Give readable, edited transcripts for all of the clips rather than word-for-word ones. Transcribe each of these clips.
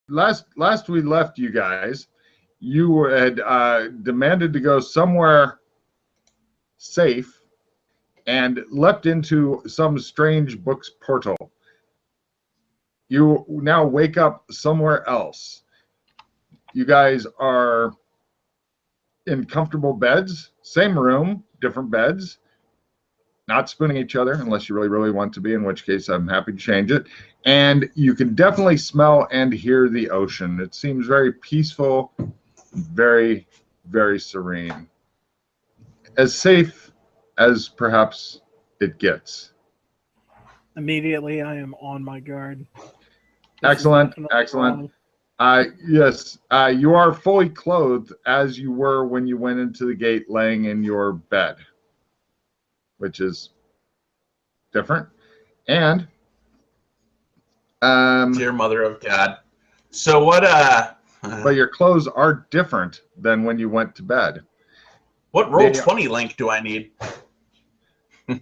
last we left you guys, you had demanded to go somewhere safe and leapt into some strange book's portal. You now wake up somewhere else. You guys are in comfortable beds, same room, different beds, not spooning each other unless you really, really want to be, in which case I'm happy to change it. And you can definitely smell and hear the ocean. It seems very peaceful, very, very serene. As safe as perhaps it gets. Immediately, I am on my guard. Excellent, excellent. Yes, you are fully clothed as you were when you went into the gate laying in your bed, which is different. And dear mother of God. So what but your clothes are different than when you went to bed. What Roll20 link do I need? So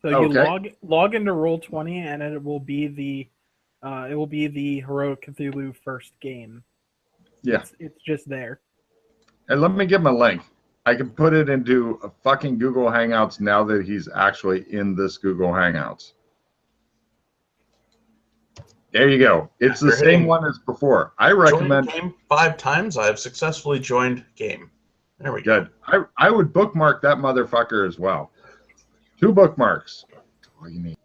you log into Roll20 and it will be the Heroic Cthulhu first game. Yeah. It's just there. And let me give him a link. I can put it into a fucking Google Hangouts now that he's actually in this Google Hangouts. There you go. It's the same one as before. I recommend game 5 times. I have successfully joined game. There we go. Good. I would bookmark that motherfucker as well. 2 bookmarks. That's all you need.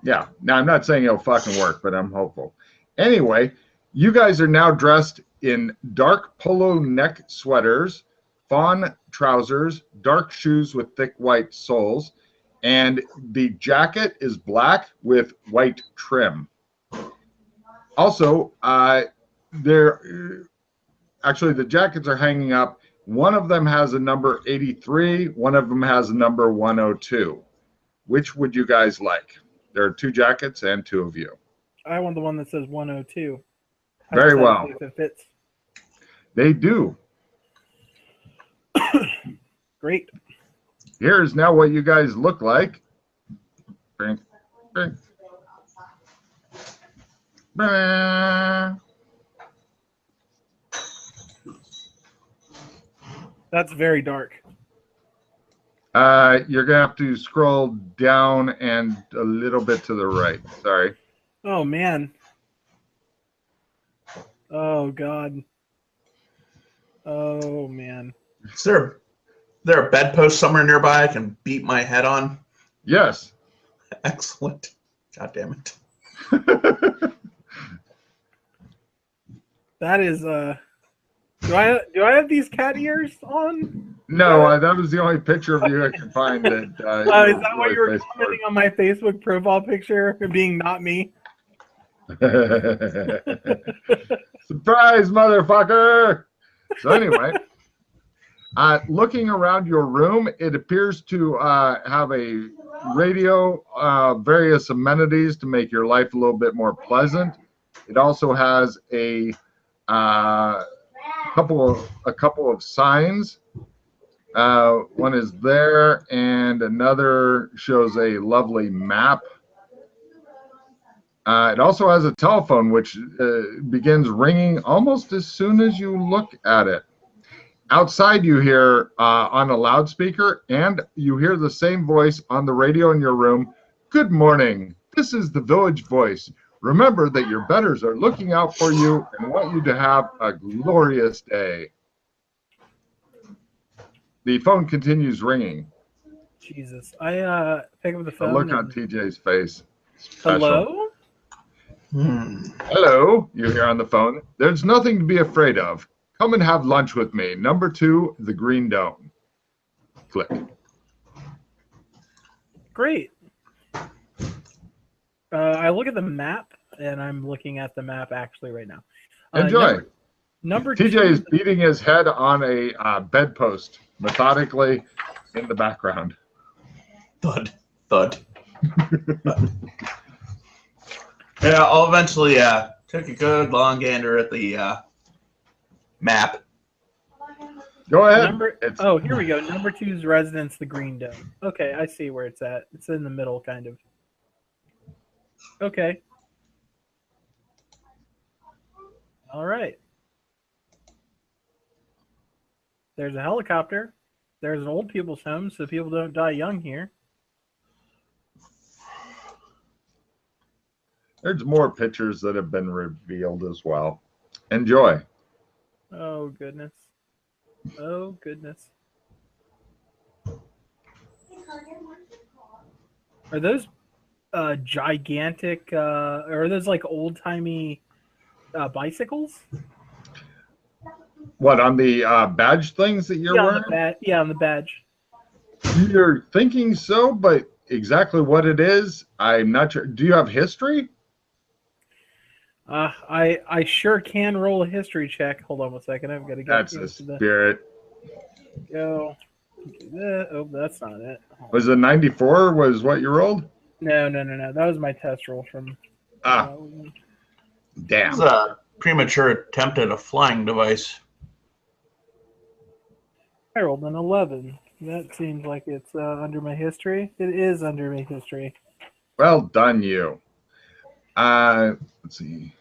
Yeah. Now, I'm not saying it'll fucking work, but I'm hopeful. Anyway, you guys are now dressed in dark polo neck sweaters, fawn trousers, dark shoes with thick white soles, and the jacket is black with white trim. Also, actually the jackets are hanging up. One of them has a number 83. One of them has a number 102. Which would you guys like? There are 2 jackets and 2 of you. I want the one that says 102. Very well. If it fits. They do. Great. Here's now what you guys look like. Bing, bing. That's very dark. You're gonna have to scroll down and a little bit to the right. Sorry. Oh man. Oh God. Oh man. Is there a bedpost somewhere nearby I can beat my head on? Yes. Excellent. God damn it. That is do I have these cat ears on? No, that was the only picture of you I could find. That is that why you were commenting on my Facebook profile picture being not me? Surprise, motherfucker! So anyway, looking around your room, it appears to have a radio, various amenities to make your life a little bit more pleasant. It also has a couple of signs. One is there, and another shows a lovely map. It also has a telephone, which begins ringing almost as soon as you look at it. Outside, you hear on a loudspeaker, and you hear the same voice on the radio in your room. Good morning. This is the Village Voice. Remember that your betters are looking out for you and want you to have a glorious day. The phone continues ringing. Jesus. I pick up the phone. A look on TJ's face. Special. Hello? Hello, you hear on the phone. There's nothing to be afraid of. Come and have lunch with me. Number 2, the Green Dome. Click. Great. I look at the map, and I'm looking at the map actually right now. Enjoy. Number TJ 2 is beating his head on a bedpost methodically in the background. Thud. Thud. Thud. Yeah, I'll eventually take a good long gander at the map. Go ahead. Here we go. Number 2's residence, the Green Dome. Okay, I see where it's at. It's in the middle, kind of. Okay. All right. There's a helicopter. There's an old people's home, so people don't die young here. There's more pictures that have been revealed as well. Enjoy. Oh, goodness. Oh, goodness. Are those gigantic, or are those like old-timey bicycles? What, on the badge things that you're wearing? On the badge. You're thinking so, but exactly what it is, I'm not sure. Do you have history? I sure can roll a history check. Hold on one second. I've got to get That's the spirit. Go. Oh, that's not it. Was it 94 was what you rolled? No. That was my test roll from... Damn. It's a premature attempt at a flying device. I rolled an 11. That seems like it's under my history. It is under my history. Well done, you. Let's see.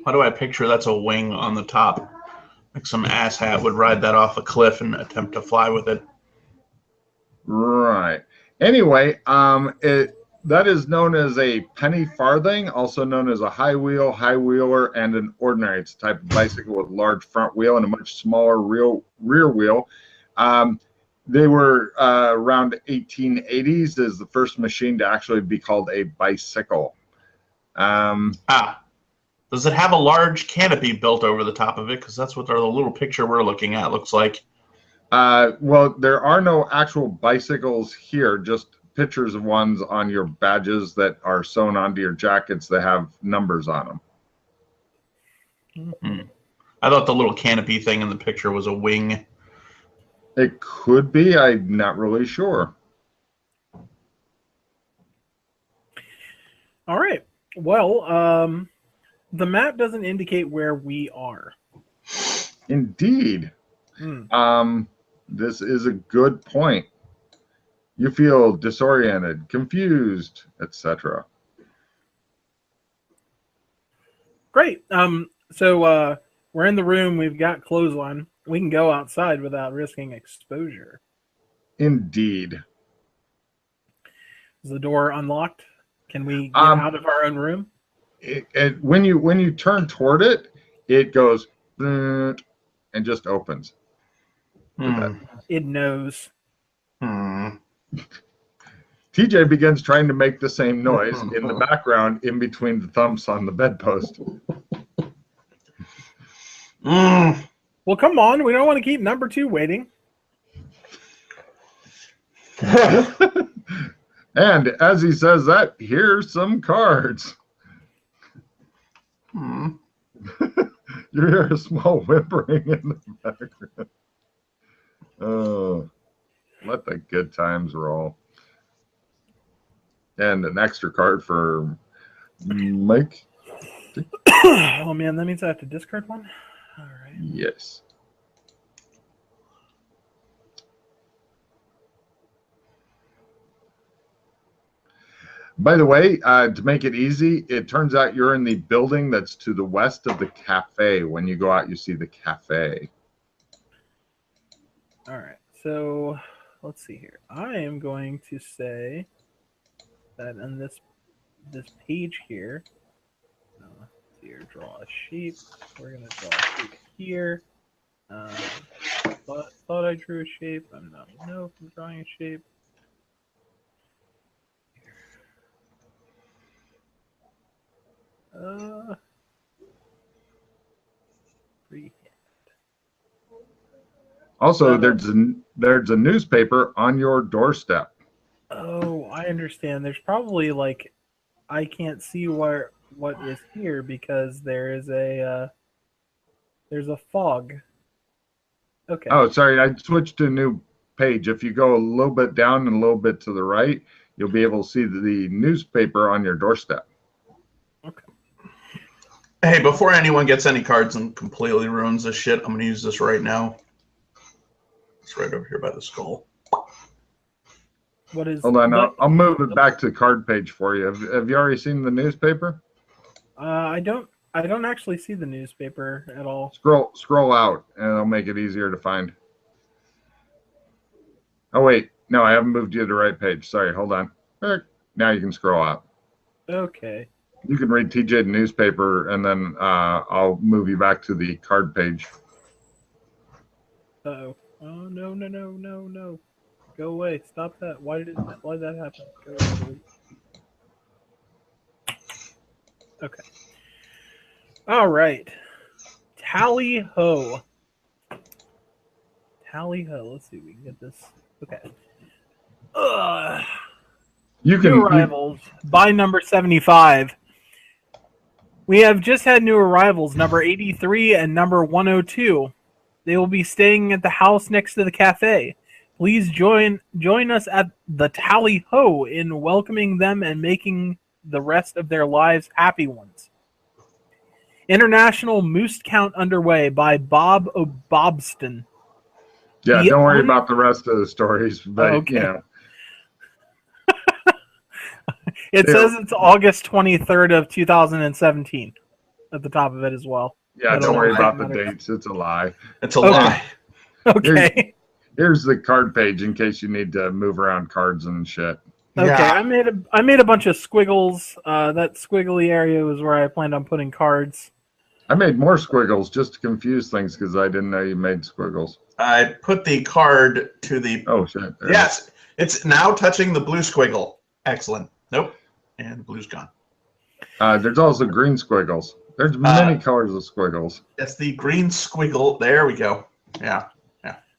How do I picture that's a wing on the top? Like some asshat would ride that off a cliff and attempt to fly with it. Right. Anyway, that is known as a penny farthing, also known as a high wheel, high wheeler, and an ordinary. It's a type of bicycle with large front wheel and a much smaller rear wheel. They were around 1880s as the first machine to actually be called a bicycle. Does it have a large canopy built over the top of it? Because that's what the little picture we're looking at looks like. Well, there are no actual bicycles here, just pictures of ones on your badges that are sewn onto your jackets that have numbers on them. Mm-hmm. I thought the little canopy thing in the picture was a wing. It could be. I'm not really sure. All right. Well, the map doesn't indicate where we are. Indeed. This is a good point. You feel disoriented, confused, etc. Great. So we're in the room. We've got clothes on. We can go outside without risking exposure. Indeed. Is the door unlocked? Can we get out of our own room? When you turn toward it, it goes and just opens. It knows. TJ begins trying to make the same noise in the background in between the thumbs on the bedpost. Well, come on. We don't want to keep number 2 waiting. And as he says that, here's some cards. You hear a small whimpering in the background. Oh, let the good times roll. And an extra card for Mike. Oh, man, that means I have to discard one? All right. Yes. By the way, to make it easy, it turns out you're in the building that's to the west of the cafe. When you go out, you see the cafe. All right. So let's see here. I am going to say that on this page here, let's see here, draw a shape. We're going to draw a shape here. Thought I drew a shape. I'm not know if I'm drawing a shape. Freehand. Also, there's a newspaper on your doorstep. Oh, I understand. There's probably like I can't see what is here because there's a fog. Okay. Oh, sorry, I switched to a new page. If you go a little bit down and a little bit to the right, you'll be able to see the newspaper on your doorstep. Okay. Hey, before anyone gets any cards and completely ruins this shit, I'm going to use this right now. It's right over here by the skull. What is? Hold on, I'll move it back to the card page for you. Have you already seen the newspaper? I don't actually see the newspaper at all. Scroll out, and it'll make it easier to find. Oh wait, no, I haven't moved you to the right page. Sorry, hold on. Now you can scroll out. Okay. You can read TJ the newspaper, and then I'll move you back to the card page. Uh-oh. Oh, no. Go away. Stop that. Why did that happen? Go away. Okay. All right. Tally ho. Let's see if we can get this. Okay. New arrivals by number 75. We have just had new arrivals, number 83 and number 102. They will be staying at the house next to the cafe. Please join us at the Tally Ho in welcoming them and making the rest of their lives happy ones. International Moose Count underway by Bob O'Bobston. Yeah, don't worry about the rest of the stories, but okay. you know. It says it's August 23rd of 2017 at the top of it as well. Yeah, don't worry about the dates. It's a lie. It's a lie. Okay. Here's the card page in case you need to move around cards and shit. Okay, Yeah. I made a bunch of squiggles. That squiggly area was where I planned on putting cards. I made more squiggles just to confuse things because I didn't know you made squiggles. I put the card to the... Oh, shit. There Yes, it's now touching the blue squiggle. Excellent. Nope. And the blue's gone. There's also green squiggles. There's many colors of squiggles. That's the green squiggle. There we go. Yeah,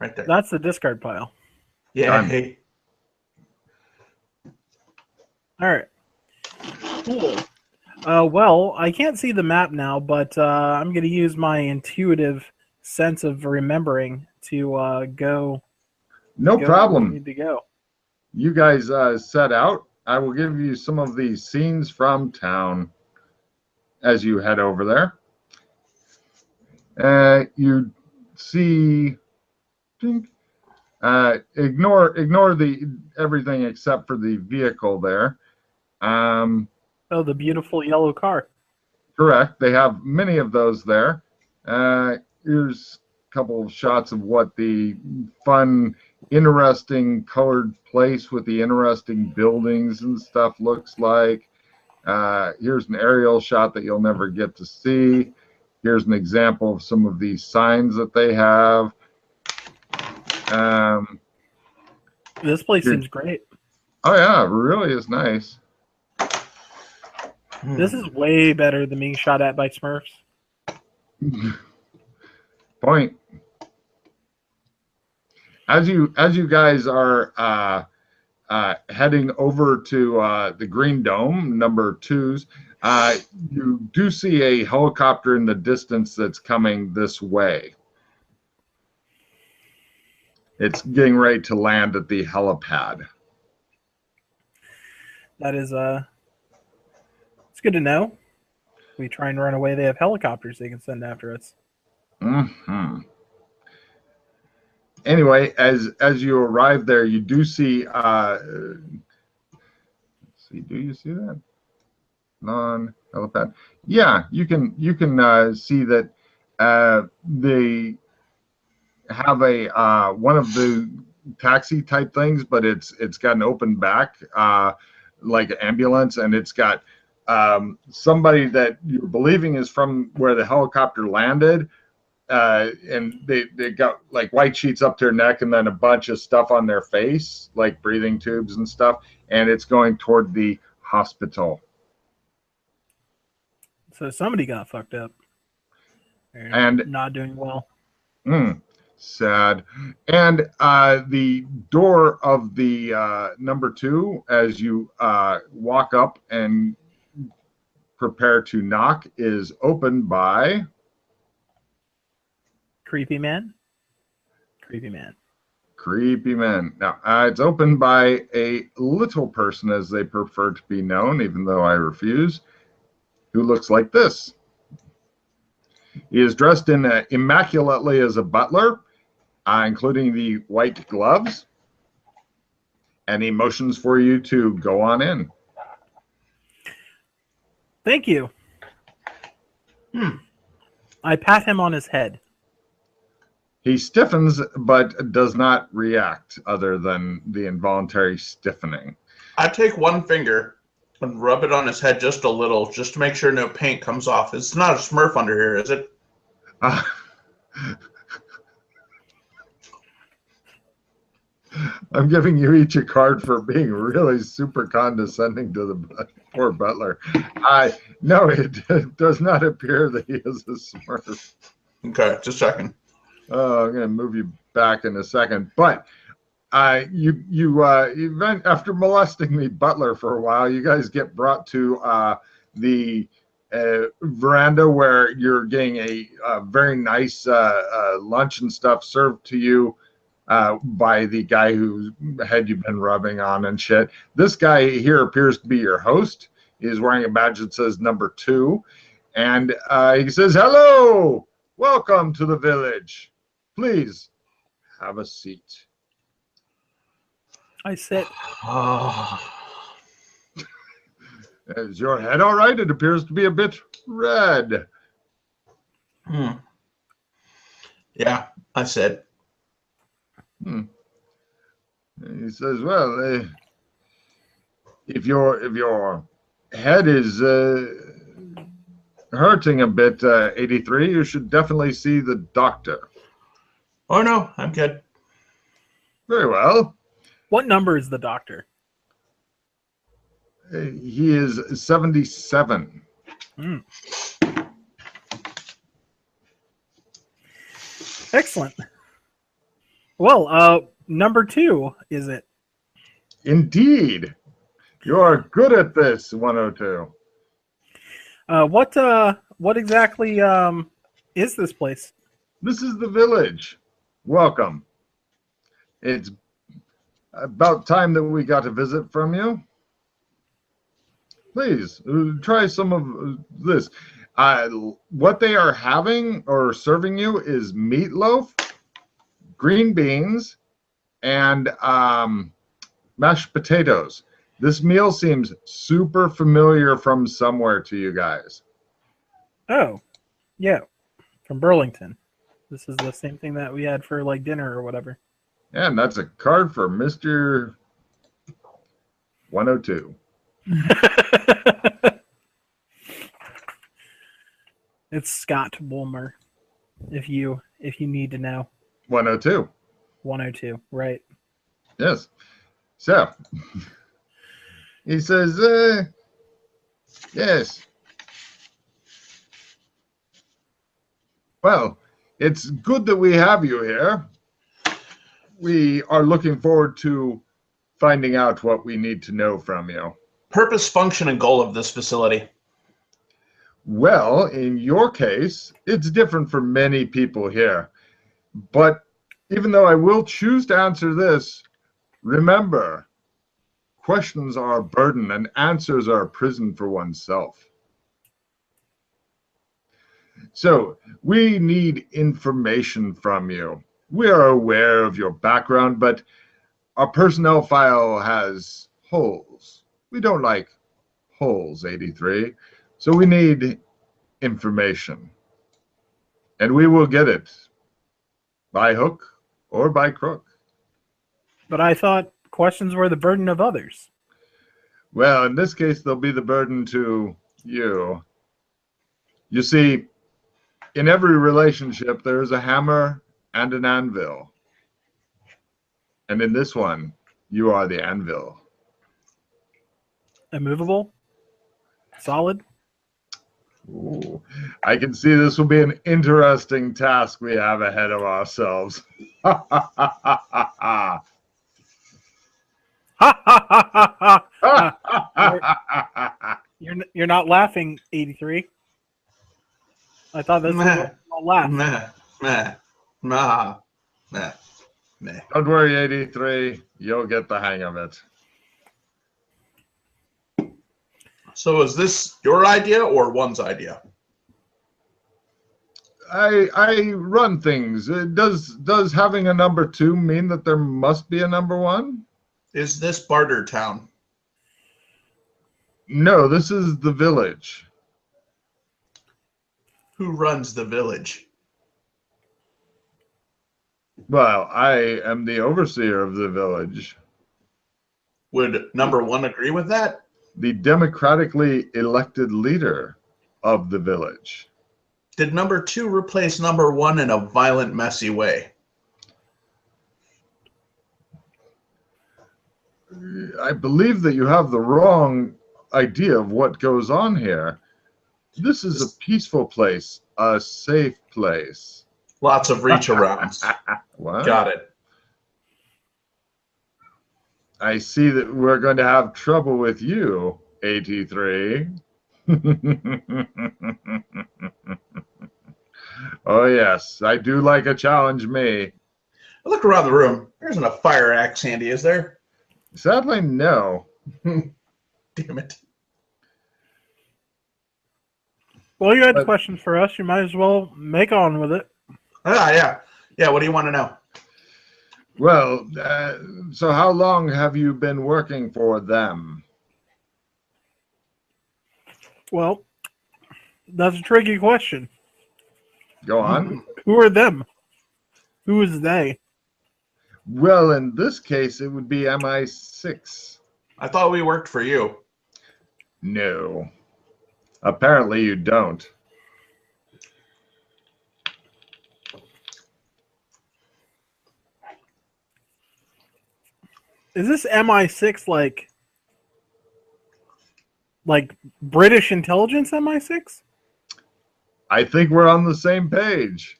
right there. That's the discard pile. Yeah. Done. All right. Cool. Well, I can't see the map now, but I'm going to use my intuitive sense of remembering to go. No go problem. where we need to go. You guys set out. I will give you some of the scenes from town as you head over there. You see, ignore the everything except for the vehicle there. Oh, the beautiful yellow car. Correct. They have many of those there. Here's a couple of shots of what the fun, interesting colored place with the interesting buildings and stuff looks like. Here's an aerial shot that you'll never get to see. Here's an example of some of these signs that they have. This place seems great. Oh yeah, it really is nice. This is way better than being shot at by Smurfs. Point. As you guys are heading over to the Green Dome, number 2s, you do see a helicopter in the distance that's coming this way. It's getting ready to land at the helipad. That is it's good to know. If we try and run away, they have helicopters they can send after us. Mm-hmm. Anyway, as you arrive there, you do see. Let's see, do you see that? Non-helipad. Yeah, you can see that they have a one of the taxi type things, but it's got an open back like an ambulance, and it's got somebody that you're believing is from where the helicopter landed. And they got like white sheets up their neck and then a bunch of stuff on their face, like breathing tubes and stuff, and it's going toward the hospital. So somebody got fucked up. And not doing well. Sad. And the door of the number 2, as you walk up and prepare to knock, is opened by... Creepy man. Now, it's opened by a little person, as they prefer to be known, even though I refuse, who looks like this. He is dressed in immaculately as a butler, including the white gloves, and he motions for you to go on in. Thank you. I pat him on his head. He stiffens, but does not react other than the involuntary stiffening. I take one finger and rub it on his head just a little, just to make sure no paint comes off. It's not a Smurf under here, is it? I'm giving you each a card for being really super condescending to the poor butler. No, it does not appear that he is a Smurf. Okay, just checking. I'm going to move you back in a second, but after molesting the butler for a while, you guys get brought to the veranda where you're getting a very nice lunch and stuff served to you by the guy whose head you've been rubbing on and shit. This guy here appears to be your host. He's wearing a badge that says number 2, and he says, "Hello, welcome to the village. Please have a seat." I sit. Is your head all right? It appears to be a bit red. Yeah, I said. He says, "Well, if your head is hurting a bit, 83, you should definitely see the doctor." Oh no, I'm good. Very well. What number is the doctor? He is 77. Excellent. Well, number 2, is it? Indeed. You're good at this, 102. What exactly is this place? This is the village. Welcome. It's about time that we got a visit from you. Please, try some of this. What they are having or serving you is meatloaf, green beans, and mashed potatoes. This meal seems super familiar from somewhere to you guys. Oh, yeah, from Burlington. This is the same thing that we had for like dinner or whatever. And that's a card for Mr. 102. It's Scott Bulmer, if you need to know. 102. 102, right. Yes. So, he says, yes. Well, it's good that we have you here. We are looking forward to finding out what we need to know from you. Purpose, function, and goal of this facility. Well, in your case, it's different for many people here. But even though I will choose to answer this, remember, questions are a burden and answers are a prison for oneself. So we need information from you. We are aware of your background, but our personnel file has holes. We don't like holes, 83. So we need information. And we will get it by hook or by crook. But I thought questions were the burden of others. Well, in this case, they'll be the burden to you. You see, in every relationship, there is a hammer and an anvil. And in this one, you are the anvil. Immovable? Solid? Ooh, I can see this will be an interesting task we have ahead of ourselves. Ha ha ha ha! You're not laughing, 83. I thought this was a laugh. Don't worry, 83. You'll get the hang of it. So is this your idea or one's idea? I run things. Does having a number 2 mean that there must be a number 1? Is this Barter Town? No, this is the village. Who runs the village? Well, I am the overseer of the village. Would number 1 agree with that? The democratically elected leader of the village. Did number 2 replace number 1 in a violent, messy way? I believe that you have the wrong idea of what goes on here. This is a peaceful place, a safe place. Lots of reach arounds. What? Got it. I see that we're going to have trouble with you, 83. Oh, yes, I do like a challenge me. I look around the room. There isn't a fire axe handy, is there? Sadly, no. Damn it. Well, you had But- questions for us. You might as well make on with it. Yeah. Yeah, what do you want to know? Well, so how long have you been working for them? Well, that's a tricky question. Go on. Who are them? Who is they? Well, in this case, it would be MI6. I thought we worked for you. No. Apparently you don't. Is this MI6 like British intelligence MI6? I think we're on the same page.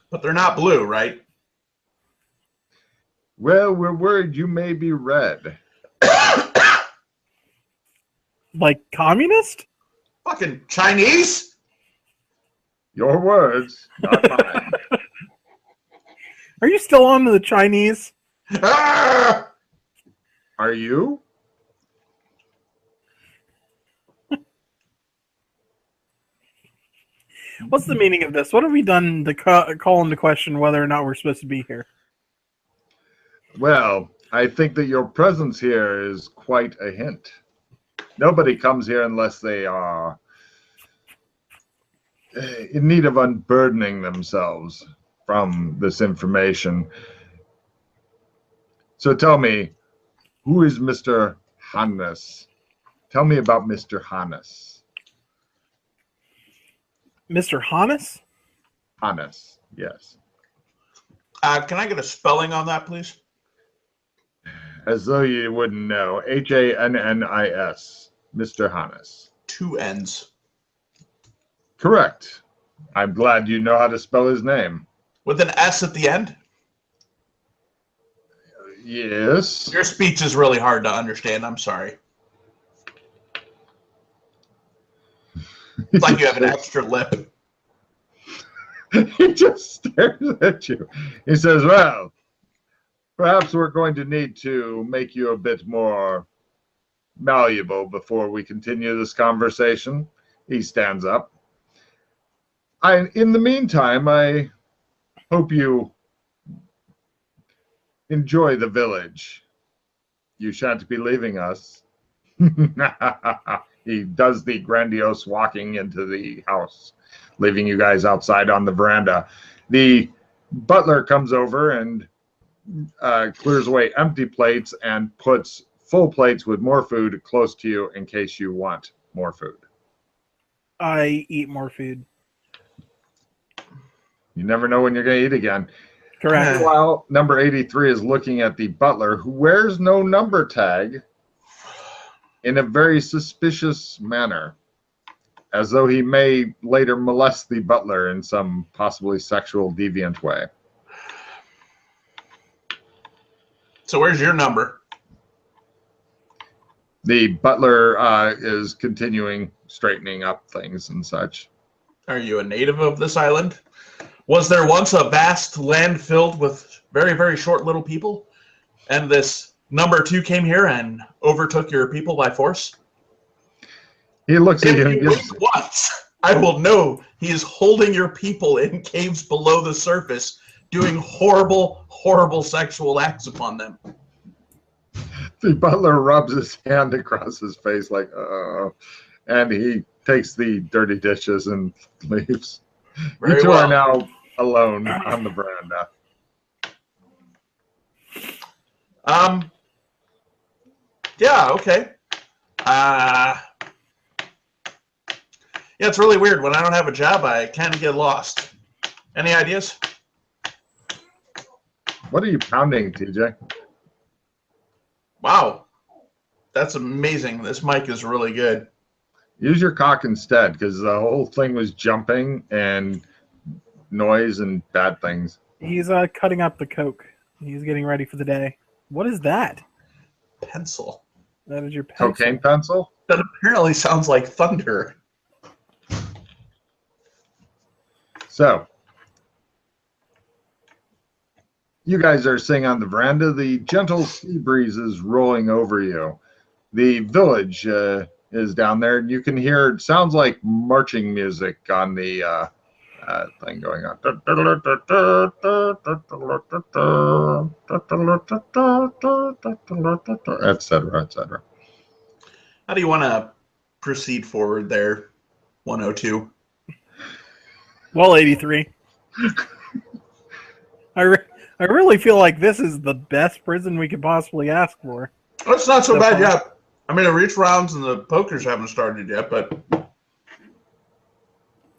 But they're not blue, right? Well, we're worried you may be red. Like communist? Fucking Chinese? Your words, not mine. Are you still on to the Chinese? Ah! Are you? What's the meaning of this? What have we done to call into question whether or not we're supposed to be here? Well, I think that your presence here is quite a hint. Nobody comes here unless they are in need of unburdening themselves from this information. So tell me, who is Mr. Hannes? Tell me about Mr. Hannes. Mr. Hannes? Hannes, yes. Can I get a spelling on that, please? As though you wouldn't know. Hannis. Mr. Hannes. 2 N's. Correct. I'm glad you know how to spell his name. With an S at the end? Yes. Your speech is really hard to understand. I'm sorry. It's like you have an extra lip. He just stares at you. He says, well, perhaps we're going to need to make you a bit more malleable before we continue this conversation. He stands up. In the meantime, I hope you enjoy the village. You shan't be leaving us. He does the grandiose walking into the house, leaving you guys outside on the veranda. The butler comes over and clears away empty plates and puts full plates with more food close to you in case you want more food. I eat more food. You never know when you're going to eat again. Correct. Meanwhile, number 83 is looking at the butler, who wears no number tag, in a very suspicious manner, as though he may later molest the butler in some possibly sexual deviant way. So where's your number? The butler is continuing straightening up things and such. Are you a native of this island? Was there once a vast land filled with very, very short little people? And this number 2 came here and overtook your people by force? He looks at If you you and gives, wink once, I will know he is holding your people in caves below the surface, doing horrible, horrible sexual acts upon them. The butler rubs his hand across his face like, and he takes the dirty dishes and leaves. Very You two well. are now alone on the veranda. Yeah, okay. Yeah, it's really weird. When I don't have a job, I kind of get lost. Any ideas? What are you pounding, TJ? Wow. That's amazing. This mic is really good. Use your cock instead, because the whole thing was jumping and noise and bad things. He's cutting up the coke. He's getting ready for the day. What is that? Pencil. That is your pencil. Cocaine pencil? That apparently sounds like thunder. So, you guys are sitting on the veranda. The gentle sea breeze is rolling over you. The village is down there, and you can hear, it sounds like marching music on the thing going on. Etc., etc. How do you want to proceed forward there, 102? Well, 83. I really feel like this is the best prison we could possibly ask for. It's not so bad yet. I mean, the reach rounds and the pokers haven't started yet, but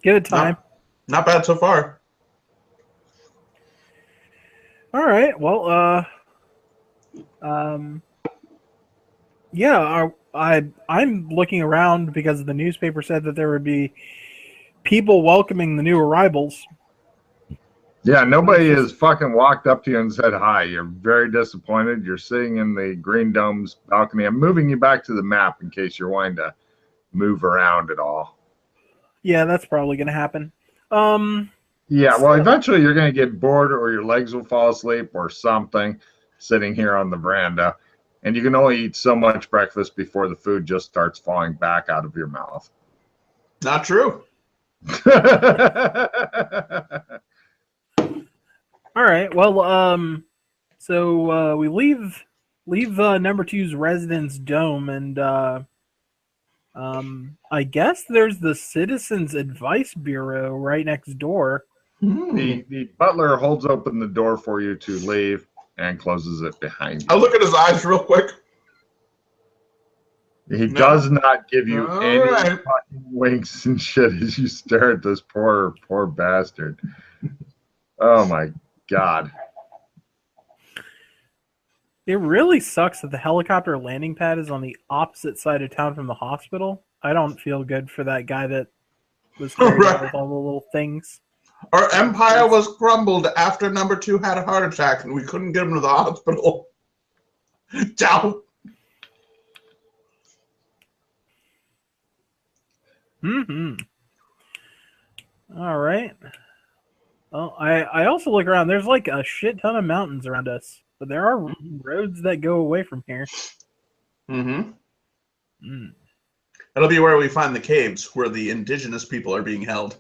Give it time. Not bad so far. All right. Well, yeah. I'm looking around because the newspaper said that there would be people welcoming the new arrivals. Yeah, nobody has fucking walked up to you and said hi. You're very disappointed. You're sitting in the Green Dome's balcony. I'm moving you back to the map in case you're wanting to move around at all. Yeah, that's probably going to happen. Yeah, well, eventually you're going to get bored or your legs will fall asleep or something sitting here on the veranda. And you can only eat so much breakfast before the food just starts falling back out of your mouth. Not true. All right. Well, so we leave number two's residence dome, and I guess there's the Citizens Advice Bureau right next door. The butler holds open the door for you to leave and closes it behind you. I'll look at his eyes real quick. He does not give you All any right. fucking winks and shit as you stare at this poor bastard. Oh my God. It really sucks that the helicopter landing pad is on the opposite side of town from the hospital. I don't feel good for that guy that was carried out with all the little things. Our empire was crumbled after number two had a heart attack and we couldn't get him to the hospital. Ciao. All right. Well, I also look around. There's like a shit ton of mountains around us, but there are roads that go away from here. That'll be where we find the caves where the indigenous people are being held.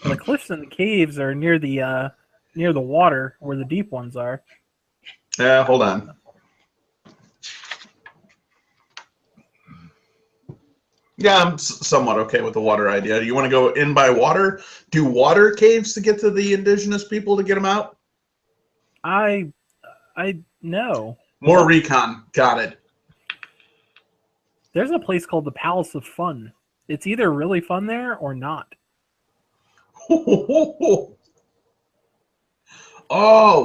The cliffs and the caves are near the water, where the deep ones are. Yeah, hold on. Yeah, I'm somewhat okay with the water idea. Do you want to go in by water? Do water caves to get to the indigenous people to get them out? I know. More recon. Got it. There's a place called the Palace of Fun. It's either really fun there or not. Oh,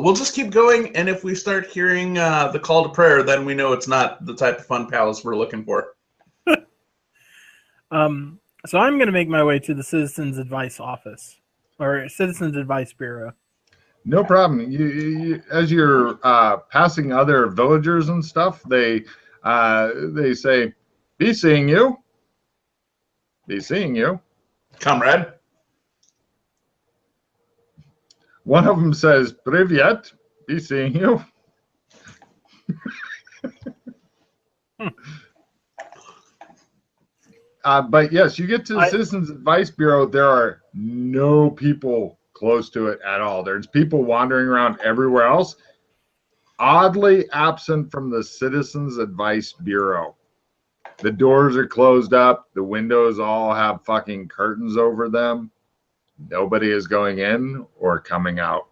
we'll just keep going, and if we start hearing the call to prayer, then we know it's not the type of fun palace we're looking for. So I'm going to make my way to the Citizens Advice Office, or Citizens Advice Bureau. No problem. You as you're passing other villagers and stuff, they say, "Be seeing you. Be seeing you." Comrade. One of them says, "Privyet. Be seeing you." But yes, you get to the Citizens Advice Bureau. There are no people close to it at all. There's people wandering around everywhere else. oddly absent from the Citizens Advice Bureau. The doors are closed up. The windows all have fucking curtains over them. Nobody is going in or coming out.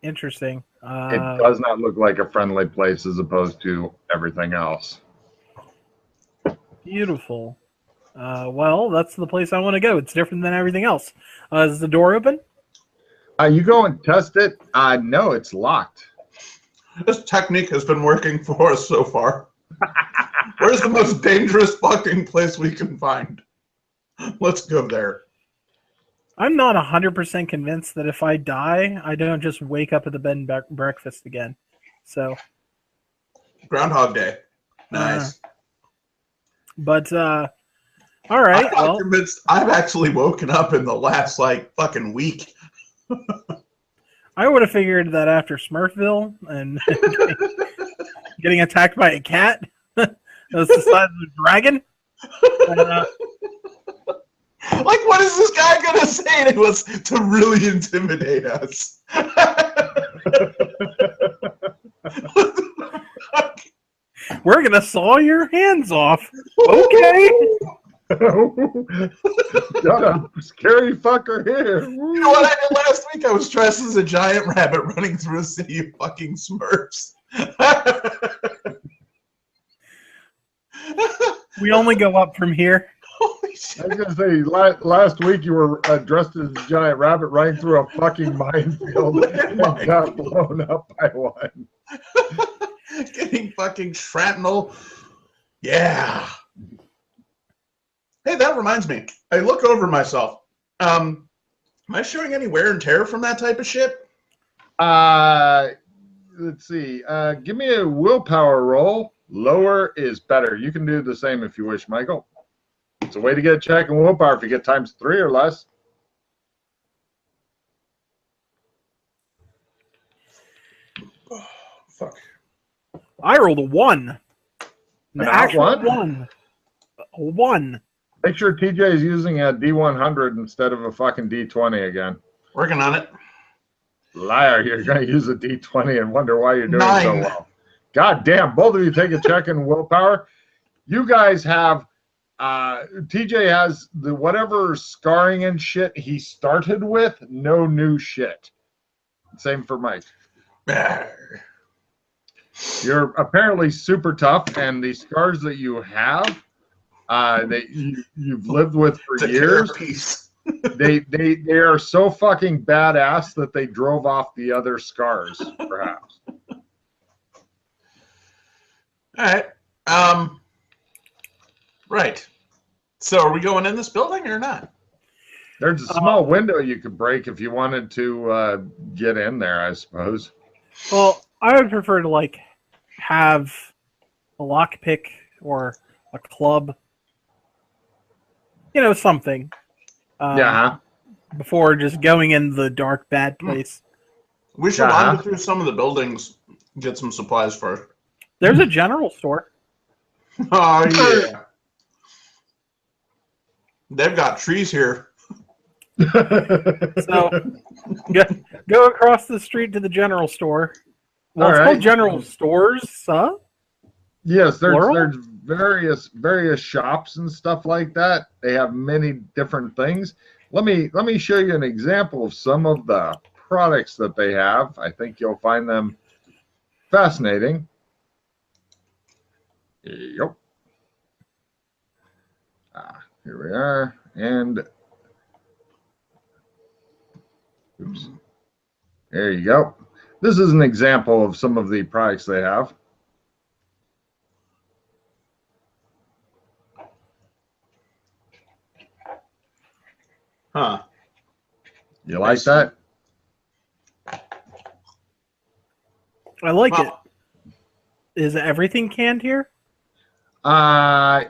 Interesting. It does not look like a friendly place as opposed to everything else. Beautiful. Well, that's the place I want to go. It's different than everything else. Is the door open? You go and test it. No, it's locked. This technique has been working for us so far. Where's the most dangerous fucking place we can find? Let's go there. I'm not 100% convinced that if I die, I don't just wake up at the bed and breakfast again. So, Groundhog Day. Nice. But, all right. I'm not convinced. I've actually woken up in the last, like, fucking week. I would have figured that after Smurfville and getting attacked by a cat that was the size of a dragon. Like, what is this guy gonna say to us to really intimidate us? We're gonna saw your hands off. Okay. Got a scary fucker here. You know what I did last week? I was dressed as a giant rabbit running through a city of fucking Smurfs. We only go up from here. Holy shit. I was gonna say last week you were dressed as a giant rabbit running through a fucking minefield and got blown up by one. Getting fucking shrapnel. Yeah. Hey, that reminds me. I look over myself. Am I showing any wear and tear from that type of shit? Let's see. Give me a willpower roll. Lower is better. You can do the same if you wish, Michael. It's a way to get a check in willpower if you get times 3 or less. Oh, fuck. I rolled a 1. An actual one? 1. A 1. Make sure TJ is using a D100 instead of a fucking D20 again. Working on it. Liar, you're going to use a D20 and wonder why you're doing 9. so well. God damn, both of you take a check in willpower. You guys have, TJ has the whatever scarring and shit he started with, no new shit. Same for Mike. You're apparently super tough, and the scars that you have, that you've lived with for years, they are so fucking badass that they drove off the other scars, perhaps. All right. Right. So are we going in this building or not? There's a small window you could break if you wanted to get in there, I suppose. Well, I would prefer to, like, have a lockpick or a club. You know, something. Yeah. Before just going in the dark, bad place. We should wander through some of the buildings, get some supplies first. There's a general store. Oh, yeah. They've got trees here. So, go across the street to the general store. Well, it's called general stores, huh? Yes, Plural? there's various shops and stuff like that. They have many different things. Let me show you an example of some of the products that they have. I think you'll find them fascinating. Yep. Here we are. And oops. There you go. This is an example of some of the products they have. Huh. You like that? I like it. Is everything canned here?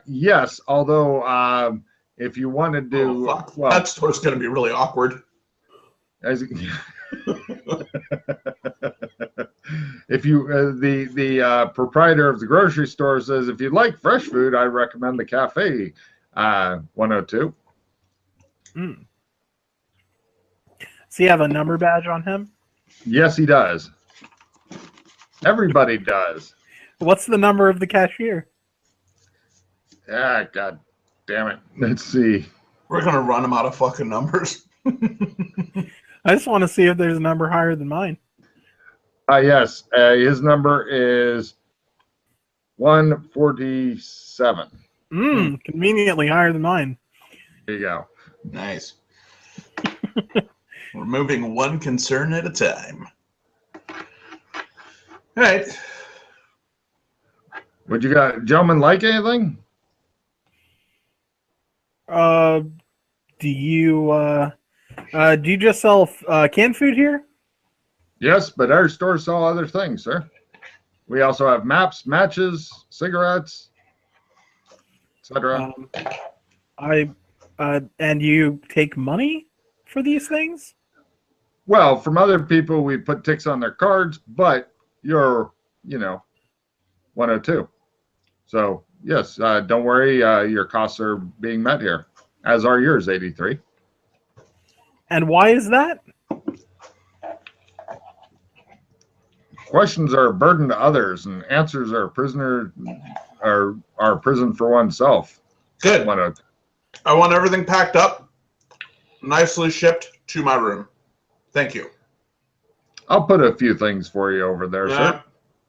Yes, although if you want to do well, that store's going to be really awkward. As if you the proprietor of the grocery store says, if you like fresh food, I recommend the Cafe 102. Mm. Does he have a number badge on him? Yes, he does. Everybody does. What's the number of the cashier? Ah, God damn it. Let's see. We're gonna run him out of fucking numbers. I just want to see if there's a number higher than mine. Yes, his number is 147. Conveniently higher than mine. There you go. Nice. We're moving one concern at a time. All right. Would you got, gentlemen, like anything? Do you just sell canned food here? Yes, but our stores sell other things, sir. We also have maps, matches, cigarettes, etc. And you take money for these things? Well, from other people, we put ticks on their cards, but you're, 102. So, yes, don't worry. Your costs are being met here, as are yours, 83. And why is that? Questions are a burden to others, and answers are a prison for oneself. Good. 102. I want everything packed up, nicely shipped to my room. Thank you. I'll put a few things for you over there, Yeah. sir.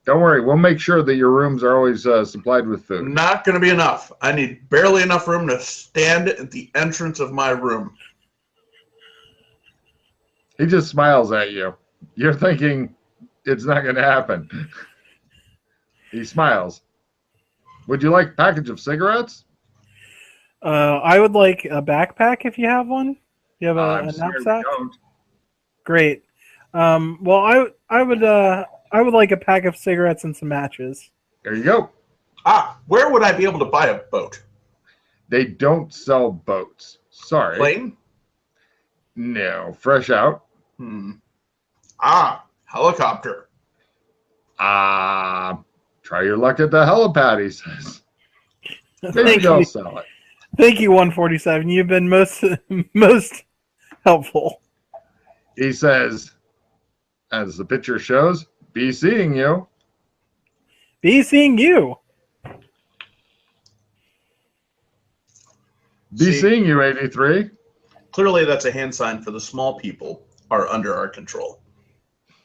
Don't worry. We'll make sure that your rooms are always supplied with food. Not going to be enough. I need barely enough room to stand at the entrance of my room. He just smiles at you. You're thinking it's not going to happen. He smiles. Would you like a package of cigarettes? I would like a backpack if you have one. You have a I'm sorry, we knapsack? don't. Great. Well, I would like a pack of cigarettes and some matches. There you go. Where would I be able to buy a boat? They don't sell boats. Sorry. Plane? No. Fresh out. Helicopter. Try your luck at the helipad, he says. Maybe Thank they'll you. sell it. Thank you, 147. You've been most helpful. He says, as the picture shows, be seeing you. Be seeing you. Be seeing you, 83. Clearly, that's a hand sign for the small people are under our control.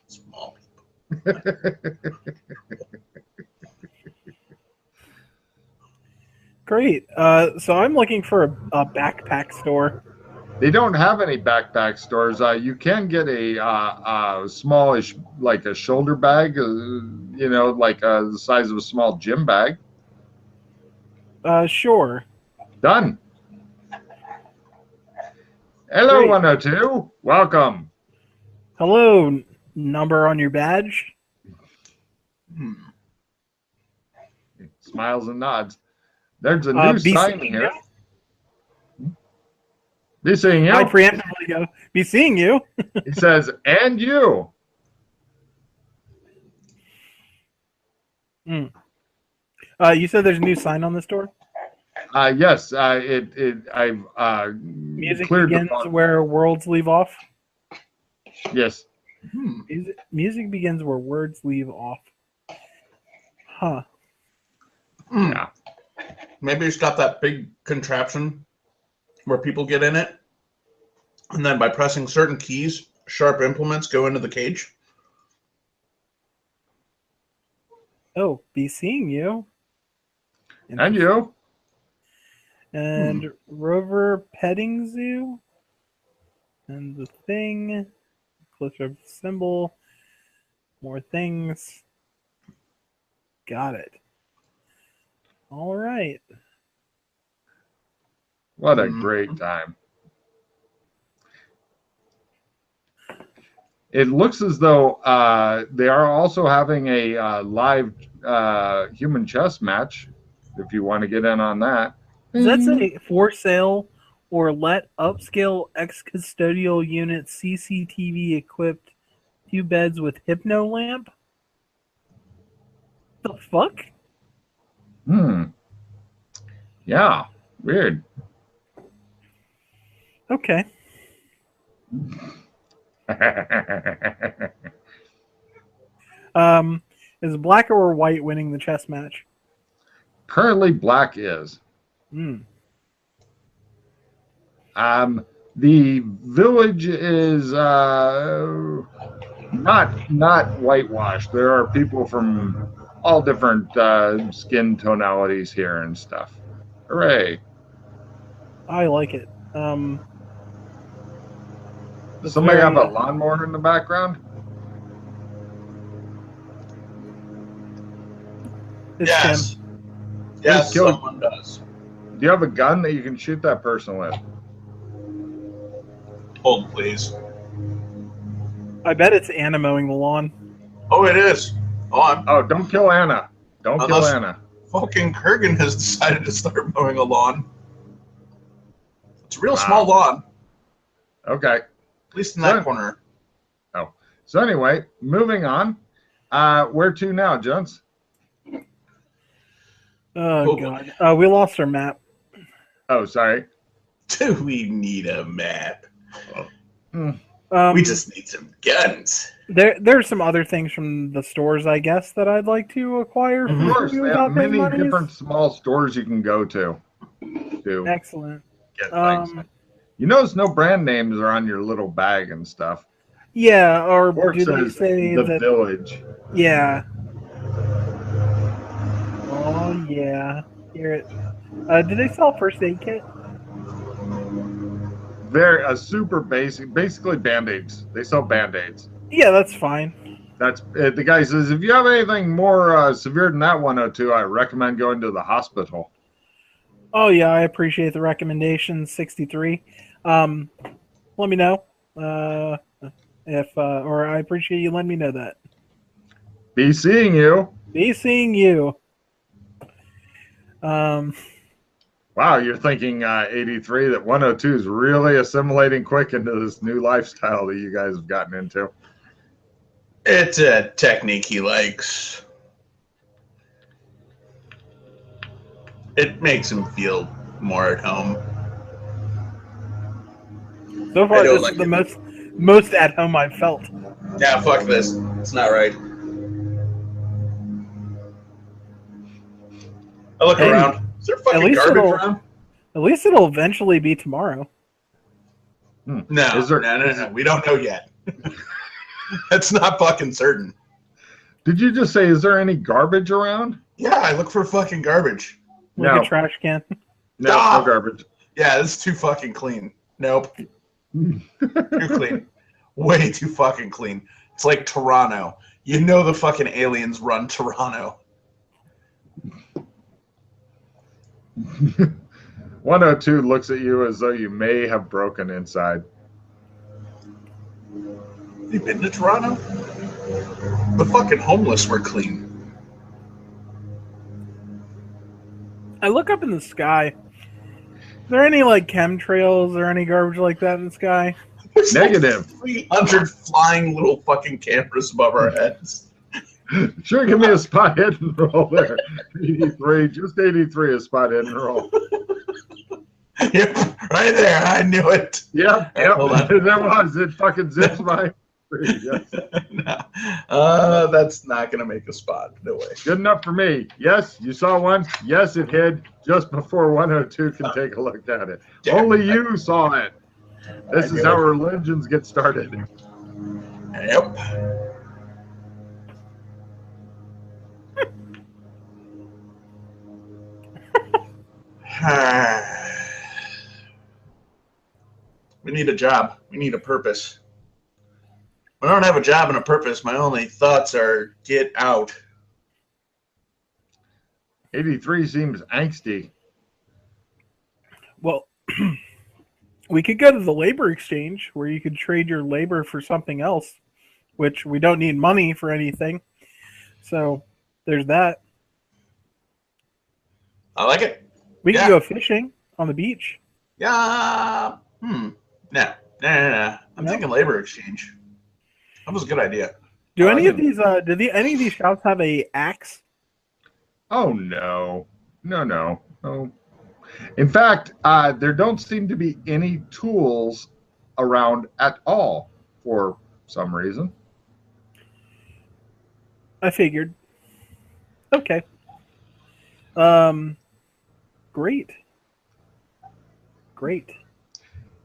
Small people. Great. So I'm looking for a backpack store. They don't have any backpack stores. You can get a smallish, like a shoulder bag, like the size of a small gym bag. Sure. Done. Hello, Great. 102. Welcome. Hello, number on your badge. Smiles and nods. There's a new Be sign seeing here. you. Be seeing you. I preemptively go, be seeing you. He says, and you. You said there's a new sign on this door? Yes. I've Music cleared begins the where worlds leave off. Yes. Music begins where words leave off. Huh. Yeah. Maybe it's got that big contraption where people get in it, and then by pressing certain keys, sharp implements go into the cage. Oh, be seeing you. And you. And Rover Petting Zoo. And the thing. Closer up the symbol. More things. Got it. All right. What a great time. It looks as though they are also having a live human chess match, if you want to get in on that. Does that say for sale or let upscale ex-custodial unit CCTV equipped 2 beds with hypno lamp? The fuck? Yeah, weird. Okay. Is black or white winning the chess match? Currently, black is. Hmm. The village is not whitewashed. There are people from all different skin tonalities here and stuff. Hooray! I like it. Does somebody have a lawnmower in the background? It's Yes. Tim. Yes, Kill- someone does. Do you have a gun that you can shoot that person with? Hold, please. I bet it's Anna mowing the lawn. Oh, it is. Hold on. Oh, don't kill Anna. Don't kill Unless- Anna. Fucking Kurgan has decided to start mowing a lawn. It's a real Wow. small lawn, Okay. at least in that Son. corner. So anyway, moving on. Where to now, Jones? Oh, God. We lost our map. Oh, sorry. Do we need a map? We We just need some guns. There's some other things from the stores, I guess, that I'd like to acquire. Of course, they without have paying many monies. different small stores you can go to Excellent. get things. You notice no brand names are on your little bag and stuff. Yeah, or Or it do they says say the that? village. Yeah. Oh yeah. Hear it. Do they sell a first aid kit? They're a super basically band-aids. They sell band-aids. Yeah, that's fine. That's the guy says, if you have anything more severe than that 102, I recommend going to the hospital. Oh yeah, I appreciate the recommendation. 63. Let me know if or I appreciate you letting me know that. Be seeing you. Be seeing you. Wow, you're thinking 83 that 102 is really assimilating quick into this new lifestyle that you guys have gotten into. It's a technique he likes. It makes him feel more at home. So far, I don't this like is the it. most at home I've felt. Yeah, fuck this. It's not right. I look Hey, around. Is there fucking least garbage it'll- around? At least it'll eventually be tomorrow. No, Is there- no. We don't know yet. That's not fucking certain. Did you just say, is there any garbage around? Yeah, I look for fucking garbage. Like No. a trash can. No, Ah! no garbage. Yeah, this is too fucking clean. Nope. Too clean. Way too fucking clean. It's like Toronto. You know the fucking aliens run Toronto. 102 looks at you as though you may have broken inside. You been to Toronto? The fucking homeless were clean. I look up in the sky. Is there any like chemtrails or any garbage like that in the sky? There's Negative. Like 300 flying little fucking cameras above our heads. Sure, give me a spot hidden roll there. 83, just 83 a spot hidden roll. Yep, right there. I knew it. Yep, Hold on. that was it. Fucking zips by. Yes. No. That's not going to make a spot. No way. Good enough for me. Yes, you saw one. Yes, it hid just before 102 can take a look at it. Damn. Only you saw it. This I is knew how it. religions get started. Yep. We need a job. We need a purpose. When I don't have a job and a purpose, my only thoughts are get out. 83 seems angsty. Well, we could go to the labor exchange where you could trade your labor for something else, which we don't need money for anything. So there's that. I like it. We Yeah. can go fishing on the beach. Yeah. No. I'm No? thinking labor exchange. That was a good idea. Do I any like of these? Any of these shops have a axe? Oh, no. No. In fact, there don't seem to be any tools around at all for some reason. I figured. Okay. Great. Great.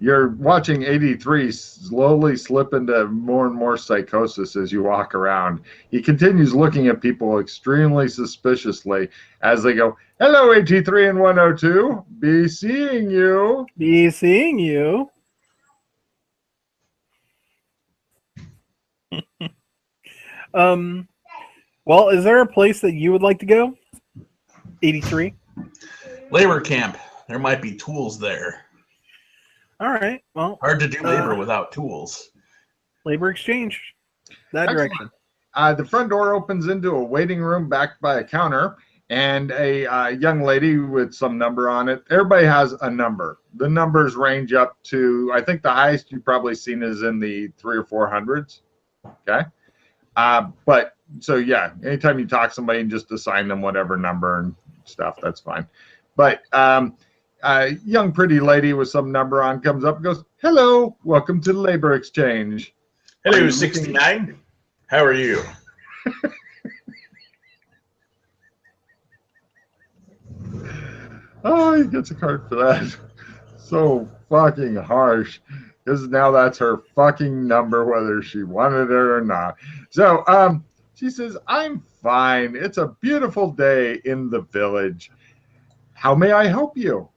You're watching 83 slowly slip into more and more psychosis as you walk around. He continues looking at people extremely suspiciously as they go, "Hello, 83 and 102. Be seeing you." Be seeing you. Well, is there a place that you would like to go? 83. Labor camp. There might be tools there. All right. Well, Hard to do labor without tools. labor exchange. That Excellent. direction. The front door opens into a waiting room backed by a counter and a young lady with some number on it. Everybody has a number. The numbers range up to, I think the highest you've probably seen is in the 300 or 400s. Okay. But so yeah, anytime you talk to somebody and just assign them whatever number and stuff, that's fine. But a young pretty lady with some number on comes up and goes, "Hello, welcome to the labor exchange." Hello, 69. How are you? Oh, he gets a card for that. So fucking harsh. Because now that's her fucking number, whether she wanted it or not. So she says, "I'm fine. It's a beautiful day in the village. How may I help you?"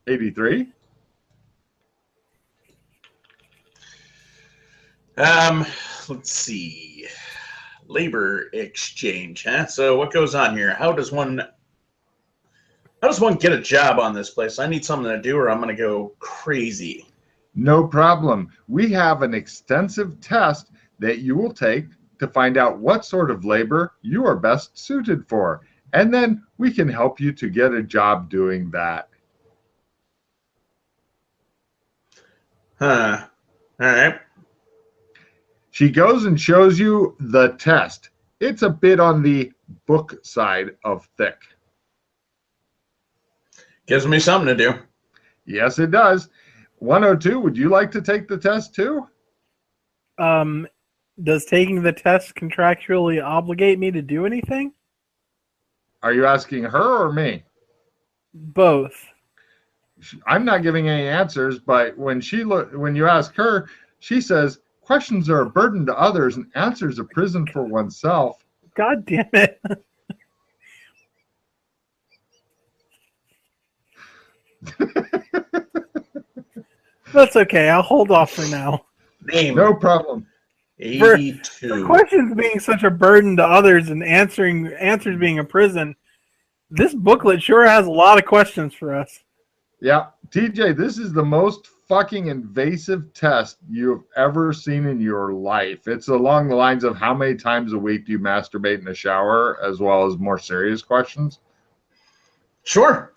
83. Let's see. Labor exchange, huh? So what goes on here? How does one get a job on this place? I need something to do or I'm gonna go crazy. No problem. We have an extensive test that you will take to find out what sort of labor you are best suited for. And then we can help you to get a job doing that. Huh. All right. She goes and shows you the test. It's a bit on the book side of thick. Gives me something to do. Yes, it does. 102, would you like to take the test too? Does taking the test contractually obligate me to do anything? Are you asking her or me? Both. I'm not giving any answers, but when you ask her, she says, "Questions are a burden to others and answers a prison for oneself." God damn it. That's okay. I'll hold off for now. Name. No problem. 82. For questions being such a burden to others and answers being a prison, this booklet sure has a lot of questions for us. Yeah, TJ, this is the most fucking invasive test you have ever seen in your life. It's along the lines of how many times a week do you masturbate in the shower, as well as more serious questions. Sure.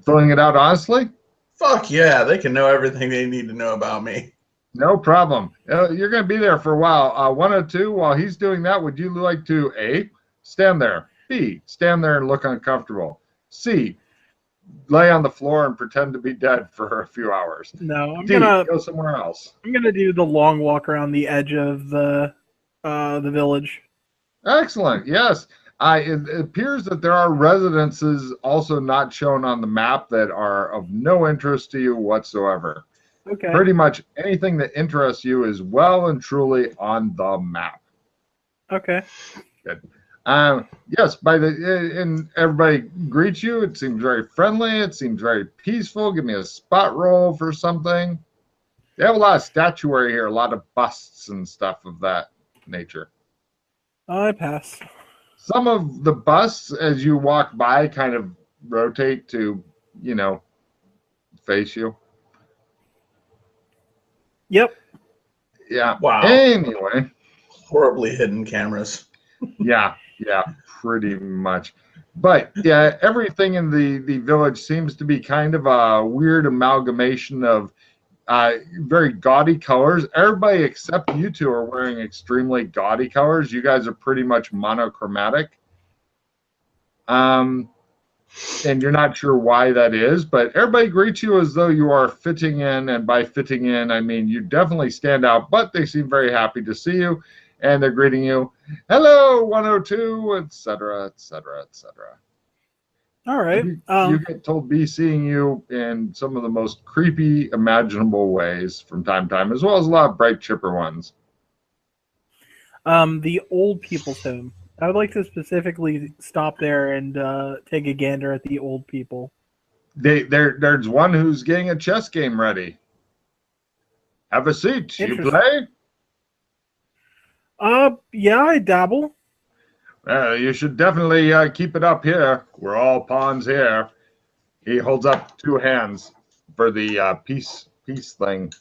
Filling it out honestly? Fuck yeah, they can know everything they need to know about me. No problem. You're going to be there for a while. 102, while he's doing that, would you like to A, stand there, B, stand there and look uncomfortable, C, lay on the floor and pretend to be dead for a few hours, No, I'm D, gonna go somewhere else? I'm gonna do the long walk around the edge of the village. Excellent. Yes. It appears that there are residences also not shown on the map that are of no interest to you whatsoever. Okay. Pretty much anything that interests you is well and truly on the map. Okay. Good. Yes, and everybody greets you. It seems very friendly. It seems very peaceful. Give me a spot roll for something. They have a lot of statuary here, a lot of busts and stuff of that nature. I pass. Some of the busts, as you walk by, kind of rotate to, face you. Yep. Yeah. Wow. Anyway. Horribly hidden cameras. Yeah, pretty much. But yeah, everything in the village seems to be kind of a weird amalgamation of very gaudy colors. Everybody except you two are wearing extremely gaudy colors. You guys are pretty much monochromatic. And you're not sure why that is, but everybody greets you as though you are fitting in, and by fitting in, I mean you definitely stand out, but they seem very happy to see you. and they're greeting you, "Hello, 102," etc., etc., etc. All right. You get told be seeing you in some of the most creepy imaginable ways from time to time, as well as a lot of bright, chipper ones. The old people's home. I would like to specifically stop there and take a gander at the old people. There's one who's getting a chess game ready. Have a seat. You play? Yeah, I dabble. You should definitely keep it up here. We're all pawns here. He holds up two hands for the peace thing.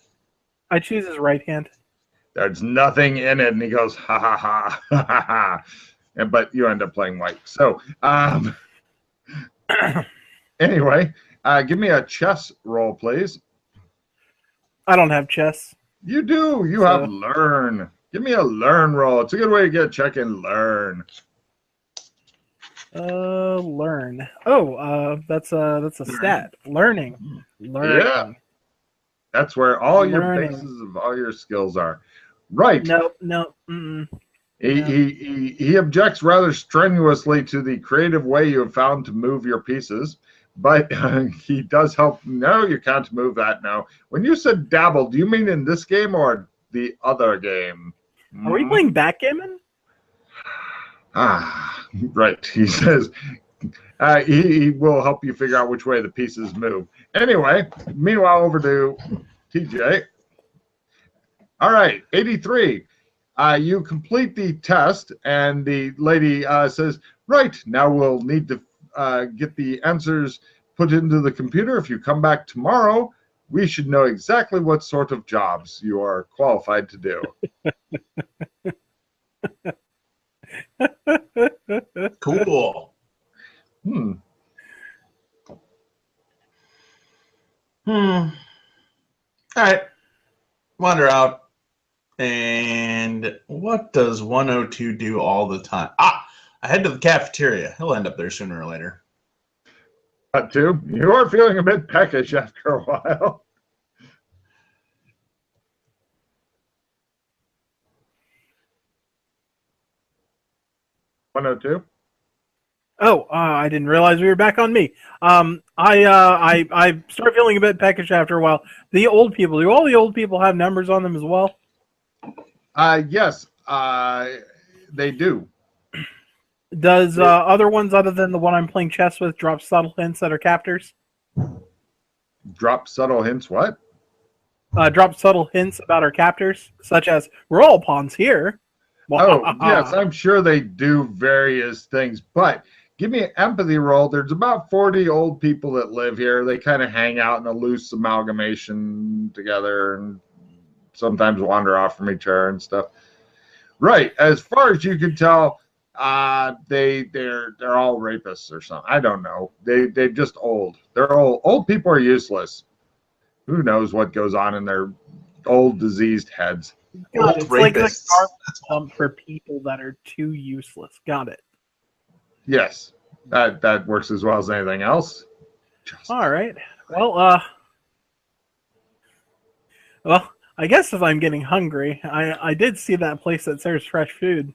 I choose his right hand. There's nothing in it, and he goes, ha ha ha ha ha ha. But you end up playing white. So, anyway, give me a chess roll, please. I don't have chess. You do. You have learn. Give me a learn roll. It's a good way to get a check in learn. Learn. Oh, that's a stat. Learning. Yeah. That's where all your bases of all your skills are. Right. No. He objects rather strenuously to the creative way you have found to move your pieces, but he does help. No, you can't move that now. When you said dabble, do you mean in this game or the other game? Are we playing backgammon? Right. He says he will help you figure out which way the pieces move. Anyway, meanwhile, over to TJ. All right, 83. You complete the test, and the lady says, right, now we'll need to get the answers put into the computer. If you come back tomorrow, we should know exactly what sort of jobs you are qualified to do. Cool. All right. Wander out. And what does 102 do all the time? I head to the cafeteria. He'll end up there sooner or later. Cut two. You are feeling a bit peckish after a while. (102) Oh, I didn't realize we were back on me. I start feeling a bit peckish after a while. The old people. Do all the old people have numbers on them as well? Yes, they do. Does other ones other than the one I'm playing chess with drop subtle hints at our captors? Drop subtle hints, what? Drop subtle hints about our captors, such as, we're all pawns here. Oh, yes, I'm sure they do various things, but give me an empathy roll. There's about 40 old people that live here. They kind of hang out in a loose amalgamation together and sometimes wander off from each other and stuff. Right. As far as you can tell, they're all rapists or something. I don't know. They're just old. They're old. Old people are useless. Who knows what goes on in their old diseased heads. God, it's like a pump for people that are too useless. Got it. Yes. That works as well as anything else. All right. Well, I guess if I'm getting hungry, I did see that place that serves fresh food.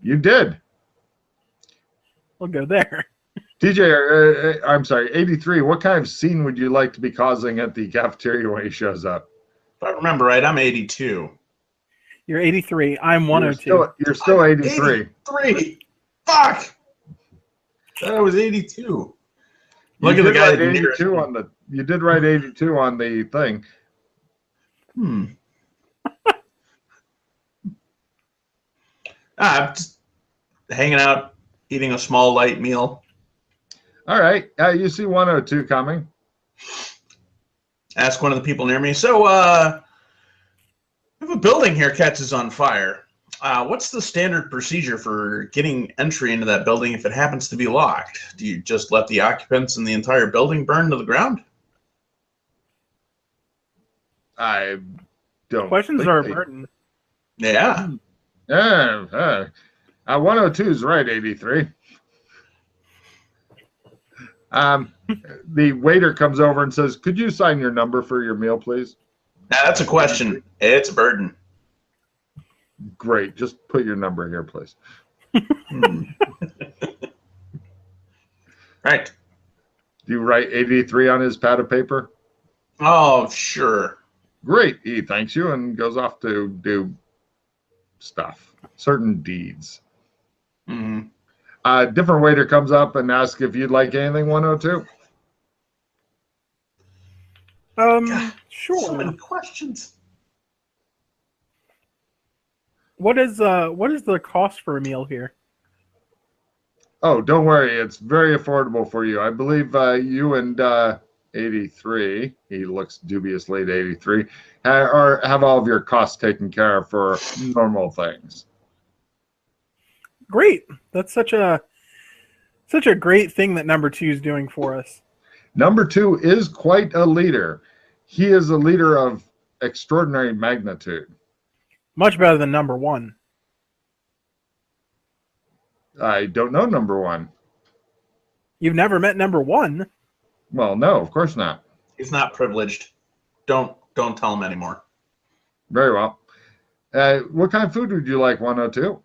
You did. We'll go there. TJ, I'm sorry, 83. What kind of scene would you like to be causing at the cafeteria when he shows up? If I remember right, I'm 82. You're 83. I'm 102. You're still 83. 83. Fuck. I was 82. Look at the guy. 82 on the. You did write 82 on the thing. I'm just hanging out, eating a small light meal. All right. You see 102 coming. Ask one of the people near me. So, if a building here catches on fire, what's the standard procedure for getting entry into that building if it happens to be locked? Do you just let the occupants in the entire building burn to the ground? I don't. Questions are important. Yeah. 102 is right, 83. The waiter comes over and says, could you sign your number for your meal, please? Now, that's a question. It's a burden. Great. Just put your number here, please. Right. Do you write 83 on his pad of paper? Oh, sure. Great. He thanks you and goes off to do stuff, certain deeds. Mm-hmm. A different waiter comes up and asks if you'd like anything 102. God, Sure. So many questions. What is the cost for a meal here? Oh, don't worry. It's very affordable for you. I believe you and 83, he looks dubiously at 83, have all of your costs taken care of for normal things. Great. That's such a great thing that number 2 is doing for us. Number 2 is quite a leader. He is a leader of extraordinary magnitude. Much better than number 1. I don't know number 1. You've never met number 1? Well, no, of course not. He's not privileged. Don't tell him anymore. Very well. What kind of food would you like, 102?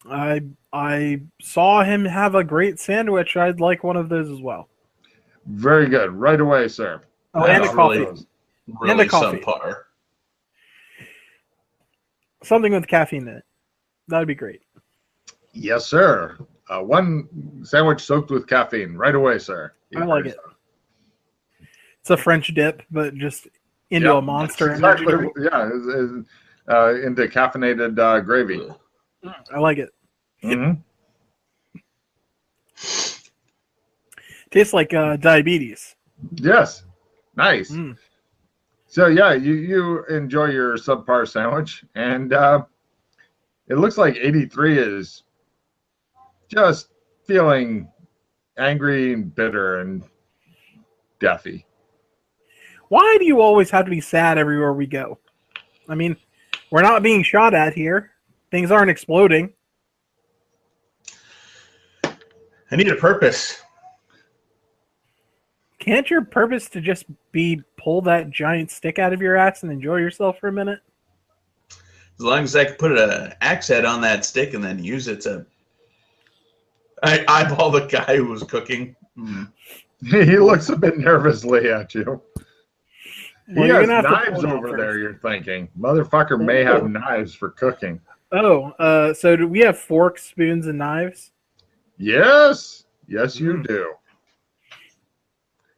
I saw him have a great sandwich. I'd like one of those as well. Very good. Right away, sir. Oh, and a coffee. Really And a coffee. subpar. Something with caffeine in it. That'd be great. Yes, sir. One sandwich soaked with caffeine. Right away, sir. I like it. It's a French dip, but just into a monster energy Exactly. drink. Yeah, into caffeinated gravy. I like it. Mm-hmm. Tastes like diabetes. Yes. Nice. Mm. So, yeah, you enjoy your subpar sandwich, and it looks like 83 is just feeling angry and bitter and deathy. Why do you always have to be sad everywhere we go? I mean, we're not being shot at here. Things aren't exploding. I need a purpose. Can't your purpose to just be pull that giant stick out of your ass and enjoy yourself for a minute? As long as I can put an axe head on that stick and then use it to eyeball the guy who was cooking. Mm. He looks a bit nervously at you. Well, He you're has gonna have to knives pull it out over first. there, you're thinking. Motherfucker may have knives for cooking. Oh, so do we have forks, spoons, and knives? Yes. Yes, you do.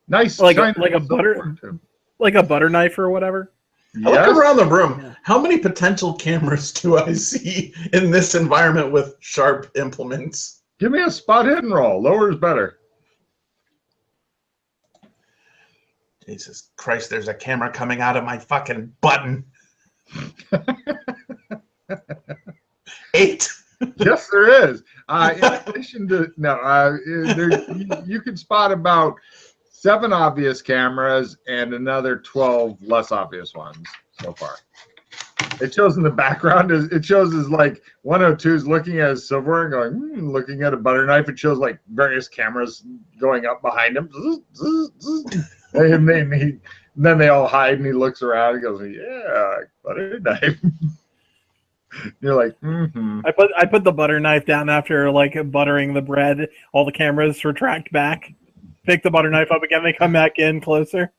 Nice. Like shiny a silver, butter, too. like a butter knife or whatever. I Yes. look around the room. Yeah. How many potential cameras do I see in this environment with sharp implements? Give me a spot hidden roll. Lower is better. Jesus Christ, there's a camera coming out of my fucking button. 8. Yes, there is. In addition to you can spot about 7 obvious cameras and another 12 less obvious ones so far. It shows in the background. It shows as like 102 is looking at his silverware and going, looking at a butter knife. It shows like various cameras going up behind him. And then they all hide and he looks around and goes, yeah, butter knife. You're like, mm-hmm. I put the butter knife down after like buttering the bread. All the cameras retract back. Pick the butter knife up again. They come back in closer.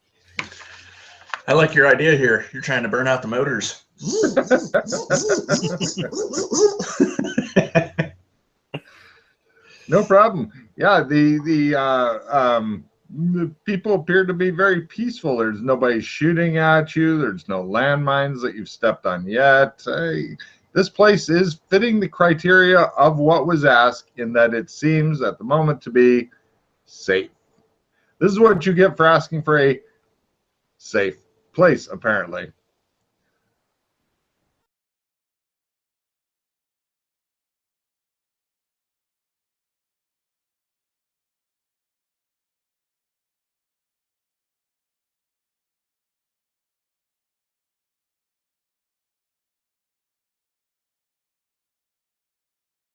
I like your idea here. You're trying to burn out the motors. No problem. Yeah, the people appear to be very peaceful. There's nobody shooting at you. There's no landmines that you've stepped on yet. This place is fitting the criteria of what was asked in that it seems at the moment to be safe. This is what you get for asking for a safe place, apparently.